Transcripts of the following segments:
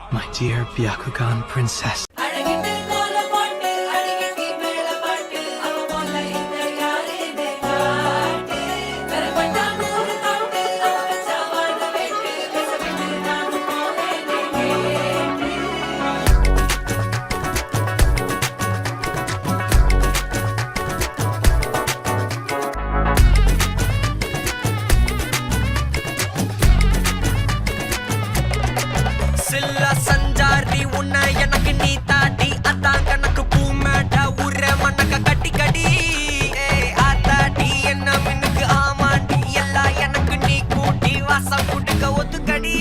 My dear Byakugan princess. சில்லா சஞ்சாரி உன்னை எனக்கு நீ தாடி அதான் கணக்கு பூமேட்டா உர மண்ணக்க கட்டி கடி ஆத்தாடி என்ன மின்னுக்கு ஆமாண்டி எல்லாம் எனக்கு நீ கூட்டி வாசம் குடுக்க ஒத்துக்கடி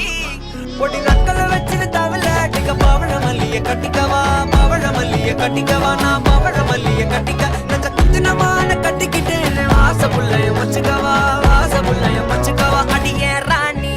பொடி நக்கல வச்சிரு தவள அடிக்க பவழ மல்லிய கட்டிக்கவா பவழ மல்லிய கட்டிக்கவா நான் பவழ மல்லிய கட்டிக்க நெஞ்ச குத்துனமான கட்டிக்கிட்டு வாச புள்ளைய வச்சுக்கவா வாச புள்ளைய வச்சுக்கவா அடியே ராணி